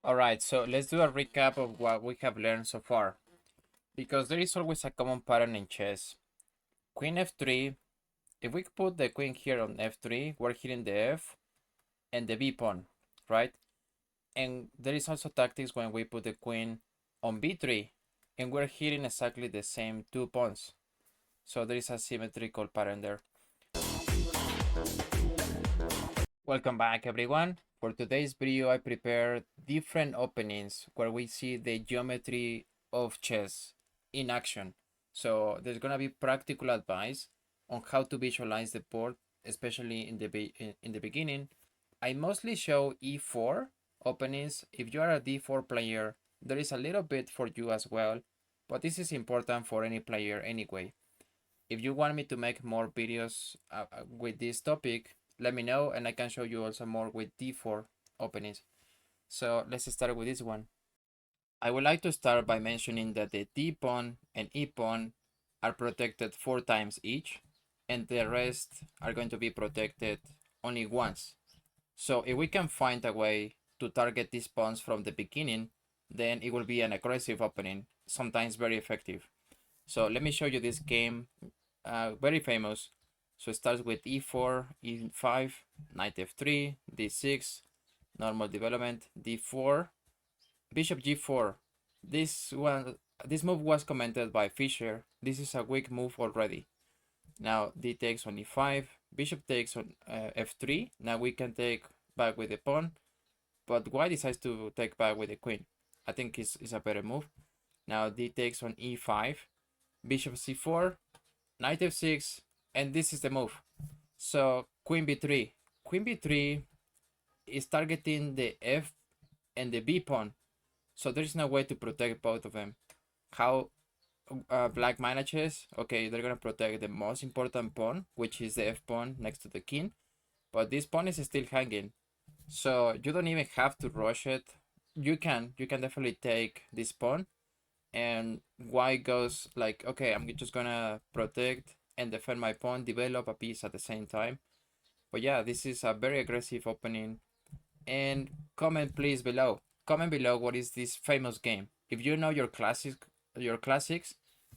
All right, so let's do a recap of what we have learned so far, because there is always a common pattern in chess. Queen f3, if we put the queen here on f3, we're hitting the f and the b pawn, right? And there is also tactics when we put the queen on b3, and we're hitting exactly the same two pawns. So there is a symmetrical pattern there. Welcome back, everyone. For today's video, I prepared different openings where we see the geometry of chess in action. So there's gonna be practical advice on how to visualize the board, especially in the beginning. I mostly show e4 openings. If you are a d4 player, there is a little bit for you as well, but this is important for any player anyway. If you want me to make more videos with this topic, let me know and I can show you also more with d4 openings. So let's start with this one. I would like to start by mentioning that the d pawn and e pawn are protected 4 times each, and the rest are going to be protected only once. So if we can find a way to target these pawns from the beginning, then it will be an aggressive opening, sometimes very effective. So let me show you this game, very famous. So it starts with e4, e5, knight f3, d6, normal development, d4, bishop g4. This move was commented by Fisher. This is a weak move already. Now d takes on e5, bishop takes on f3. Now we can take back with the pawn, but white decides to take back with the queen. I think it's a better move. Now d takes on e5, bishop c4, knight f6, and this is the move. So queen b3. Queen b3 is targeting the f and the b pawn. So there's no way to protect both of them. How black manages? Okay, they're gonna protect the most important pawn, which is the f pawn next to the king. But this pawn is still hanging. So you don't even have to rush it. You can definitely take this pawn, and white goes like, okay, I'm just gonna protect and defend my pawn, develop a piece at the same time. But yeah, this is a very aggressive opening. And comment please below. Comment below what is this famous game. If you know your classics,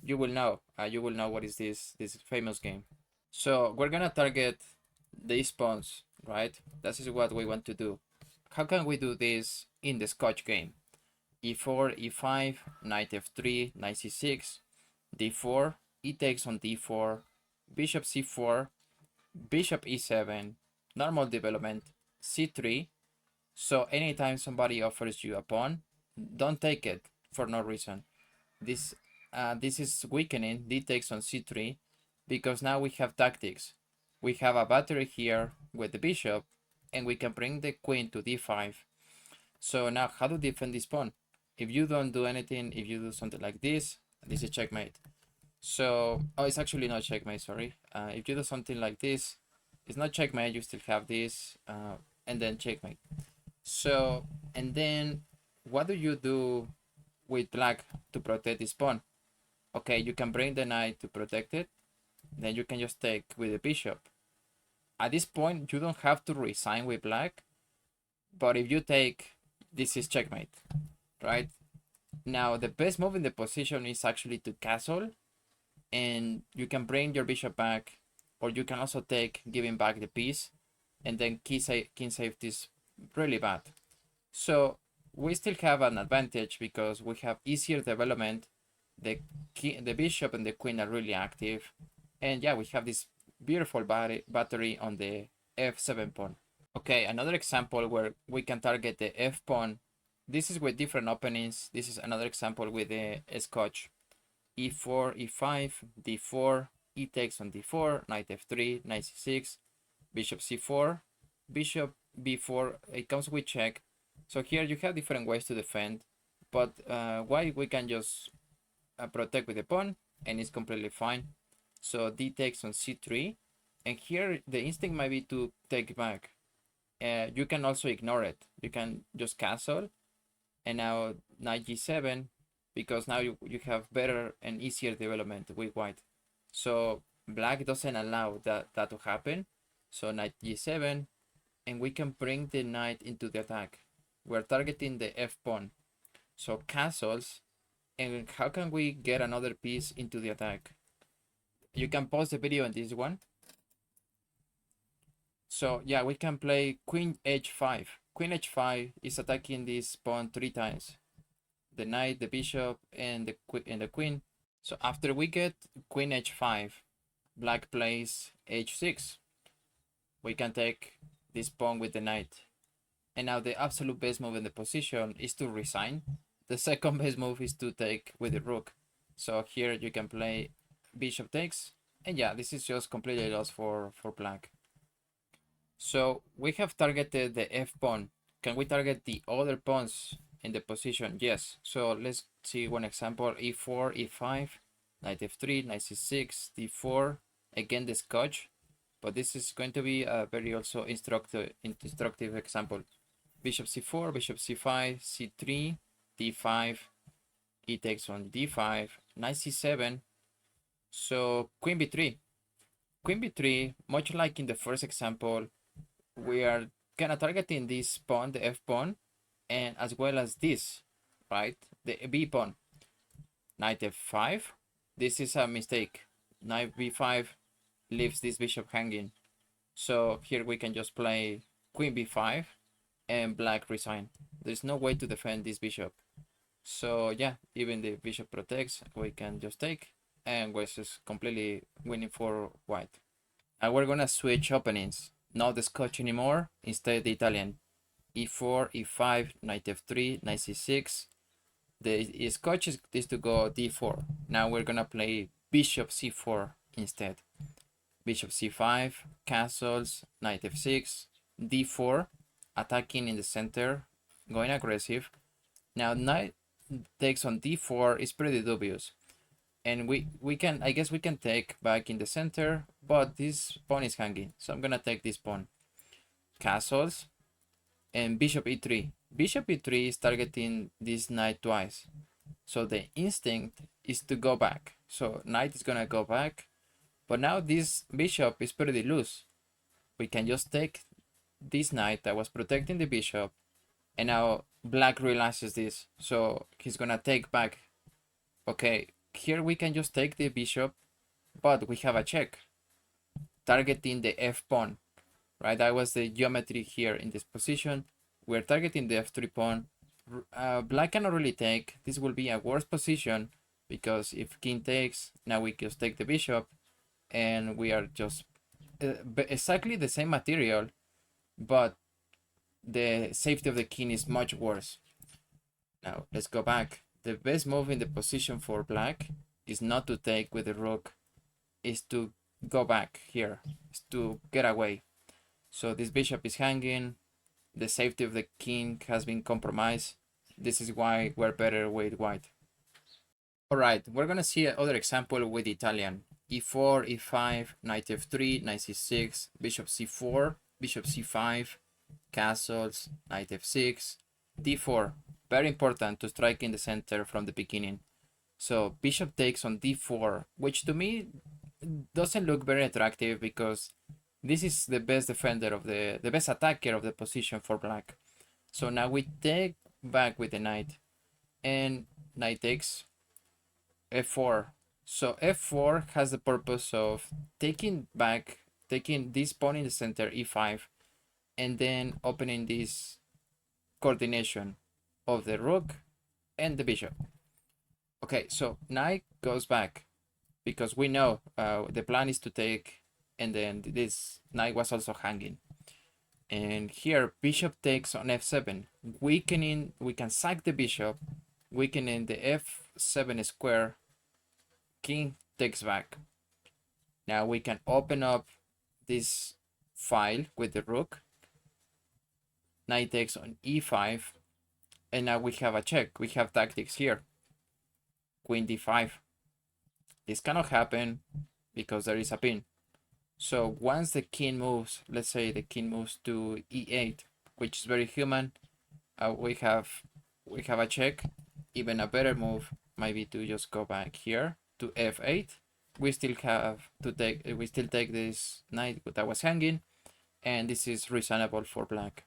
you will know. You will know what is this famous game. So we're gonna target these pawns, right? This is what we want to do. How can we do this in the Scotch game? e4, e5, knight f3, knight c6, d4, e takes on d4, bishop c4, bishop e7, normal development, c3. So anytime somebody offers you a pawn, don't take it for no reason. This is weakening d takes on c3 because now we have tactics. We have a battery here with the bishop and we can bring the queen to d5. So now how to defend this pawn? If you don't do anything, if you do something like this is checkmate. So, oh, it's actually not checkmate, sorry. If you do something like this, it's not checkmate, you still have this, and then checkmate. So, and then what do you do with black to protect this pawn? Okay, you can bring the knight to protect it. Then you can just take with the bishop. At this point, you don't have to resign with black. But if you take, this is checkmate, right? Now, the best move in the position is actually to castle. And you can bring your bishop back. Or you can also take, giving back the piece. And then king safety is really bad. So we still have an advantage because we have easier development. The bishop and the queen are really active, and yeah, we have this beautiful battery on the f7 pawn. Okay, another example where we can target the f pawn. This is with different openings. This is another example with the Scotch. e4, e5, d4, e takes on d4, knight f3, knight c6, bishop c4, bishop b4. It comes with check. So here you have different ways to defend, but white we can just protect with the pawn and it's completely fine. So d takes on c3, and here the instinct might be to take back. You can also ignore it. You can just castle, and now knight g7, because now you have better and easier development with white. So black doesn't allow that to happen. So knight g7, and we can bring the knight into the attack. we're targeting the f pawn. So castles, and how can we get another piece into the attack? You can pause the video on this one. So yeah, we can play queen h5. Queen h5 is attacking this pawn 3 times. The knight, the bishop, and the queen. So after we get queen h5, black plays h6. We can take this pawn with the knight. And now the absolute best move in the position is to resign. The second best move is to take with the rook. So here you can play bishop takes. And yeah, this is just completely lost for black. So we have targeted the f pawn. Can we target the other pawns in the position? Yes. So let's see one example. e4, e5, knight f3, knight c6, d4. Again, the Scotch. But this is going to be a very also instructive example. Bishop c4, bishop c5, c3, d5, e takes on d5, knight c7. So queen b3. Queen b3, much like in the first example, we are kind of targeting this pawn, the f pawn, and as well as this, right? The b pawn. Knight f5. This is a mistake. Knight b5 leaves this bishop hanging. So here we can just play queen b5 and black resign. There's no way to defend this bishop. So yeah, even the bishop protects, we can just take, and we're just completely winning for white. Now we're gonna switch openings. Not the Scotch anymore, instead the Italian. e4, e5, knight f3, knight c6. The Scotch is to go d4. Now we're gonna play bishop c4 instead. Bishop c5, castles, knight f6, d4, attacking in the center, going aggressive. Now knight takes on d4 is pretty dubious. And we can, I guess we can take back in the center, but this pawn is hanging. So I'm gonna take this pawn. Castles and bishop e3. Bishop e3 is targeting this knight twice. So the instinct is to go back. So knight is gonna go back. But now this bishop is pretty loose. We can just take this knight that was protecting the bishop, and now black realizes this, so he's gonna take back. Okay, here we can just take the bishop, but we have a check targeting the f pawn, right? That was the geometry here in this position. We're targeting the f3 pawn. Black cannot really take. This will be a worse position, because if king takes, now we just take the bishop, and we are just exactly the same material, but the safety of the king is much worse. Now let's go back. The best move in the position for black is not to take with the rook, is to go back here, is to get away. So this bishop is hanging, the safety of the king has been compromised. This is why we're better with white. All right, we're gonna see another example with Italian. e4, e5, knight f3, knight c6, bishop c4, bishop c5, castles, knight f6, d4. Very important to strike in the center from the beginning. So bishop takes on d4, which to me doesn't look very attractive, because this is the best defender of the best attacker of the position for black. So now we take back with the knight, and knight takes f4. So f4 has the purpose of taking back, taking this pawn in the center, e5, and then opening this coordination of the rook and the bishop. Okay, so knight goes back, because we know the plan is to take, and then this knight was also hanging. And here bishop takes on f7, weakening, we can sack the bishop, weakening the f7 square. King takes back. Now we can open up this file with the rook. Knight takes on e5, and now we have a check. We have tactics here. Queen d5. This cannot happen because there is a pin. So once the king moves, let's say the king moves to e8, which is very human, we have a check. Even a better move might be to just go back here to f8. We still have to take, we still take this knight that was hanging, and this is reasonable for black.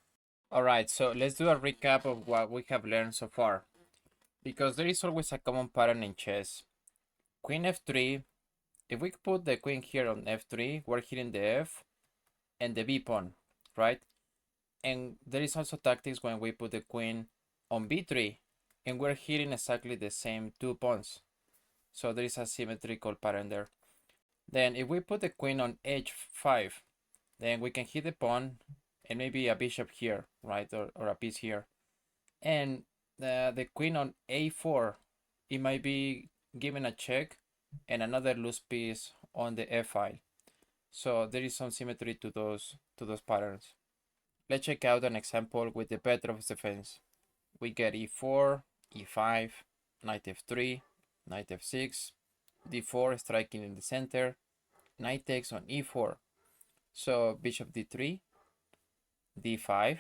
All right, so let's do a recap of what we have learned so far, because there is always a common pattern in chess. Queen f3, if we put the queen here on f3, we're hitting the f and the b pawn, right? And there is also tactics when we put the queen on b3, and we're hitting exactly the same two pawns. So there is a symmetrical pattern there. Then if we put the queen on h5, then we can hit the pawn and maybe a bishop here, right? Or a piece here. And the queen on a4, it might be given a check and another loose piece on the f file. So there is some symmetry to those patterns. Let's check out an example with the Petroffs defense. We get e4, e5, knight f3, knight f6, d4 striking in the center, knight takes on e4. So bishop d3, d5,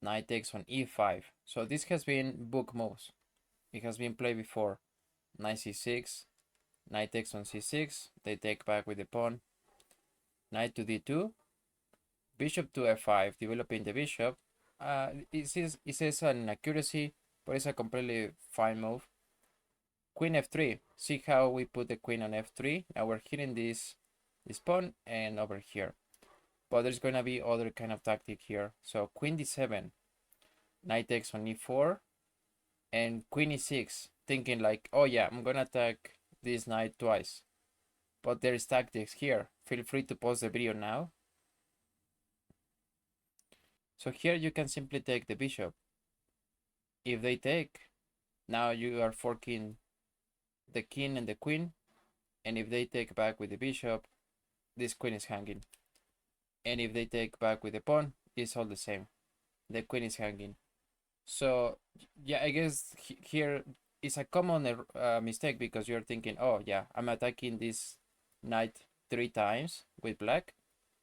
knight takes on e5. So this has been book moves. It has been played before. Knight c6, knight takes on c6, they take back with the pawn. Knight to d2, bishop to f5, developing the bishop. It says an accuracy, but it's a completely fine move. Queen f3, see how we put the queen on f3. Now we're hitting this pawn and over here. But there's gonna be other kind of tactic here. So queen d7, knight takes on e4, and queen e6, thinking like, oh yeah, I'm gonna attack this knight twice. But there's tactics here. Feel free to pause the video now. So here you can simply take the bishop. If they take, now you are forking the king and the queen, and if they take back with the bishop, this queen is hanging. And if they take back with the pawn, it's all the same. The queen is hanging. So yeah, I guess here is a common mistake, because you're thinking, oh yeah, I'm attacking this knight 3 times with black,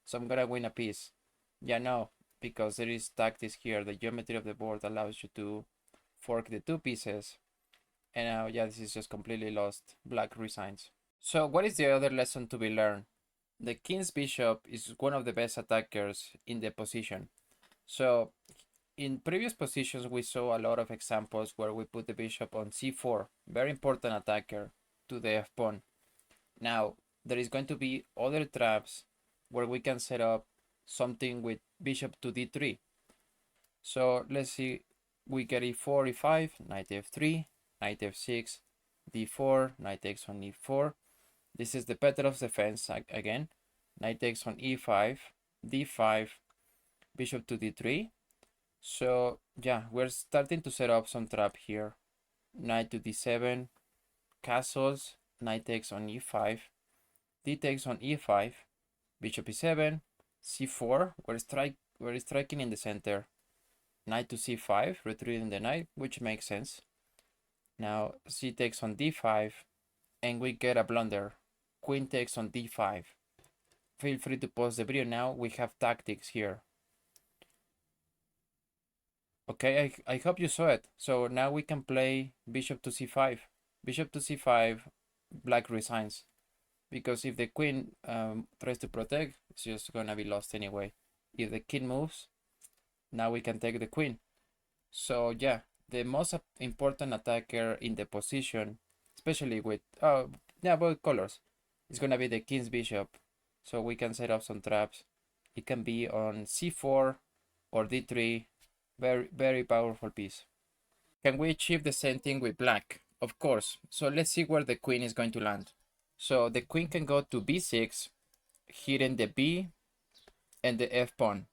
so I'm gonna win a piece. Yeah, no, because there is tactics here. The geometry of the board allows you to fork the 2 pieces, and now yeah, this is just completely lost. Black resigns. So what is the other lesson to be learned? The king's bishop is one of the best attackers in the position. So in previous positions, we saw a lot of examples where we put the bishop on c4, very important attacker, to the f pawn. Now, there is going to be other traps where we can set up something with bishop to d3. So let's see, we get e4, e5, knight f3, knight f6, d4, knight takes on e4. This is the Petroffs defense again. Knight takes on e5, d5, bishop to d3. So yeah, we're starting to set up some trap here. Knight to d7, castles, knight takes on e5, d takes on e5, bishop e7, c4, we're striking in the center. Knight to c5, retreating the knight, which makes sense. Now c takes on d5, and we get a blunder. Queen takes on d5. Feel free to pause the video now, we have tactics here. Okay, I hope you saw it. So now we can play bishop to c5. Bishop to c5, black resigns. Because if the queen tries to protect, it's just gonna be lost anyway. If the king moves, now we can take the queen. So yeah, the most important attacker in the position, especially with, both colors, is gonna be the king's bishop. So we can set up some traps. It can be on c4 or d3. Very, very powerful piece. Can we achieve the same thing with black? Of course. So let's see where the queen is going to land. So the queen can go to b6, hitting the b and the f pawn.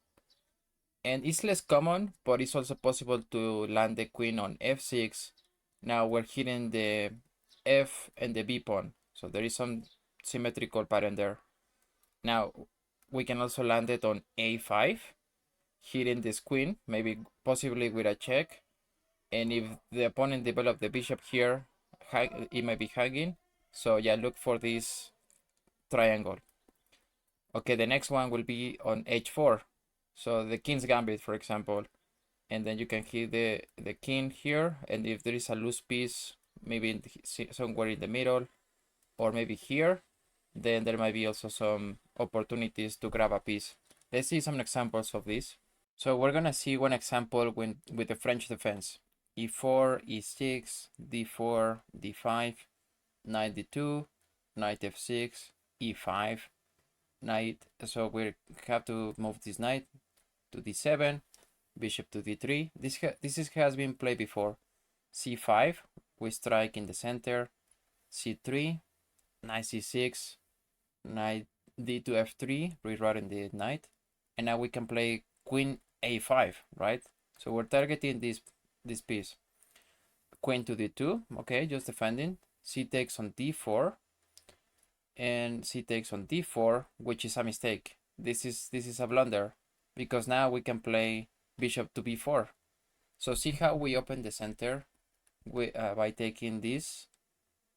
And it's less common, but it's also possible to land the queen on f6. Now we're hitting the f and the b pawn. So there is some symmetrical pattern there. Now we can also land it on a5, hitting this queen, maybe possibly with a check. And if the opponent develop the bishop here, it might be hanging. So yeah, look for this triangle. Okay, the next one will be on h4. So the king's gambit, for example. And then you can hit the king here. And if there is a loose piece, maybe somewhere in the middle, or maybe here, then there might be also some opportunities to grab a piece. Let's see some examples of this. So we're gonna see one example with the French defense. E4, E6, D4, D5, knight D2, knight F6, E5, knight. So we have to move this knight to D7, bishop to D3. Has been played before. C5, we strike in the center. C3, knight C6, knight D to F3, rerouting the knight, and now we can play queen A5, right? So we're targeting this piece. Queen to D2, okay, just defending. C takes on D4, and C takes on D4, which is a mistake. This is a blunder, because now we can play bishop to B4. So see how we open the center by taking this,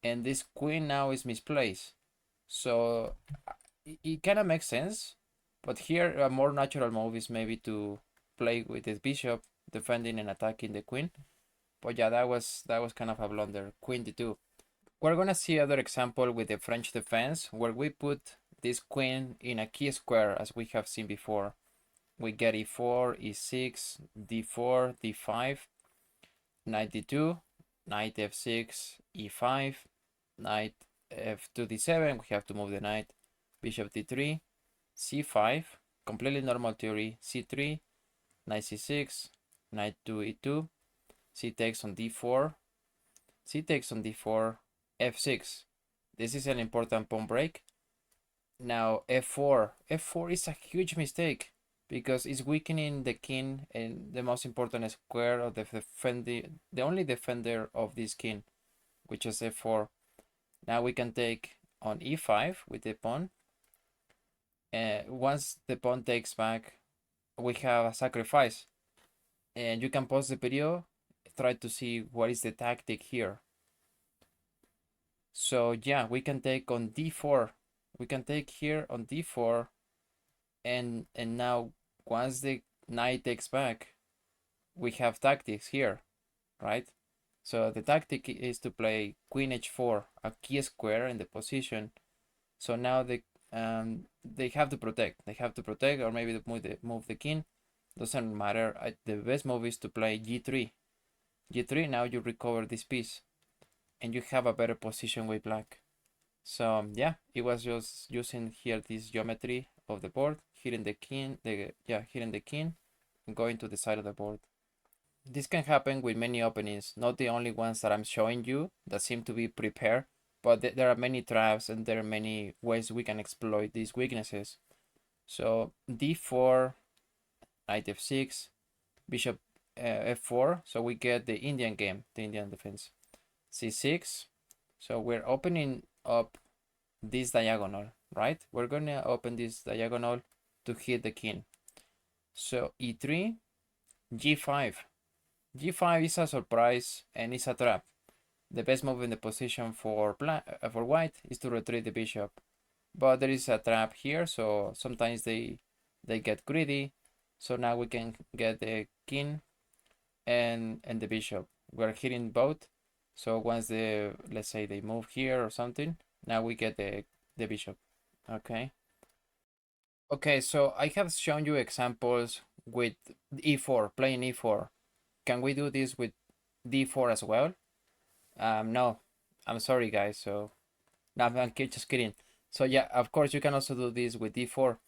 and this queen now is misplaced. So it kind of makes sense, but here a more natural move is maybe to play with this bishop, defending and attacking the queen. But yeah, that was kind of a blunder. Queen d2. We're gonna see other example with the French defense where we put this queen in a key square as we have seen before. We get e4, e6, d4, d5, knight d2, knight f6, e5, knight f2, d7. We have to move the knight. Bishop d3, c5, completely normal theory. C3, knight c6, knight to e2, c takes on d4, c takes on d4, f6. This is an important pawn break. Now f4. F4 is a huge mistake because it's weakening the king and the most important square of the only defender of this king, which is f4. Now we can take on e5 with the pawn. Once the pawn takes back, we have a sacrifice, and you can pause the video, try to see what is the tactic here. So yeah, we can take on d4. We can take here on d4, and now once the knight takes back, we have tactics here, right? So the tactic is to play queen h4, a key square in the position. So now they have to protect. They have to protect, or maybe move the king. Doesn't matter. The best move is to play g3. G3, now you recover this piece, and you have a better position with black. So yeah, it was just using here this geometry of the board, hitting the king, hitting the king, and going to the side of the board. This can happen with many openings, not the only ones that I'm showing you that seem to be prepared, but there are many traps and there are many ways we can exploit these weaknesses. So d4, knight f6, bishop f4, so we get the Indian game, the Indian defense. c6, so we're opening up this diagonal, right? We're gonna open this diagonal to hit the king. So e3, g5. g5 is a surprise and it's a trap. The best move in the position for white is to retreat the bishop, but there is a trap here, so sometimes they get greedy. So now we can get the king and the bishop. We're hitting both. So once let's say they move here or something, now we get the bishop. Okay. Okay, so I have shown you examples with e4, playing e4. Can we do this with d4 as well? No, I'm sorry guys. So no, I'm just kidding. So yeah, of course you can also do this with d4.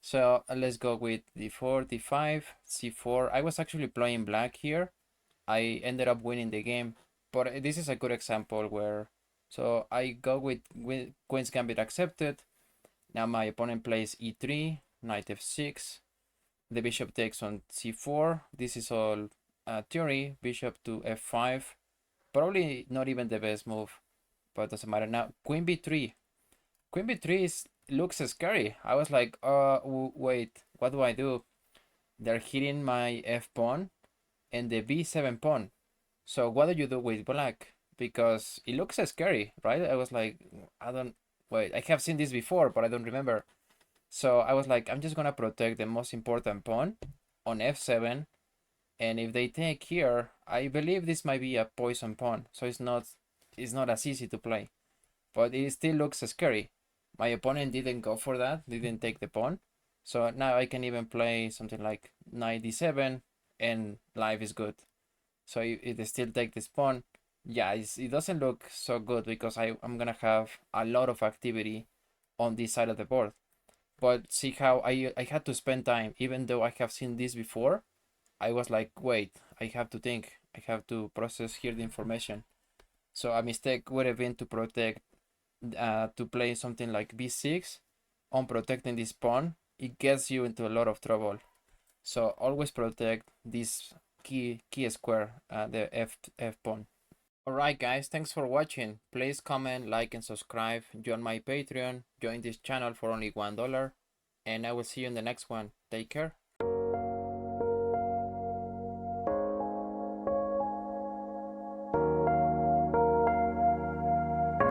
So let's go with d4, d5, c4. I was actually playing black here. I ended up winning the game, but this is a good example where, so I go with Queen's Gambit accepted. Now my opponent plays e3, knight f6, the bishop takes on c4. This is all theory. Bishop to f5, probably not even the best move, but doesn't matter. Now queen b3. Queen b3 looks scary. I was like, wait, what do I do? They're hitting my f pawn and the b7 pawn. So what do you do with black? Because it looks scary, right? I was like, wait, I have seen this before, but I don't remember. So I was like, I'm just gonna protect the most important pawn on f7, and if they take here, I believe this might be a poison pawn, so it's not as easy to play, but it still looks scary. My opponent didn't go for that, didn't take the pawn, So now I can even play something like knight d7 and life is good. So if they still take this pawn, yeah, it doesn't look so good because I'm gonna have a lot of activity on this side of the board. But see how I had to spend time, even though I have seen this before. I was like, wait, I have to think, I have to process here the information. So a mistake would have been to protect, to play something like b6 on protecting this pawn. It gets you into a lot of trouble. So always protect this key square, the f pawn. Alright guys, thanks for watching. Please comment, like and subscribe. Join my Patreon. Join this channel for only $1. And I will see you in the next one. Take care.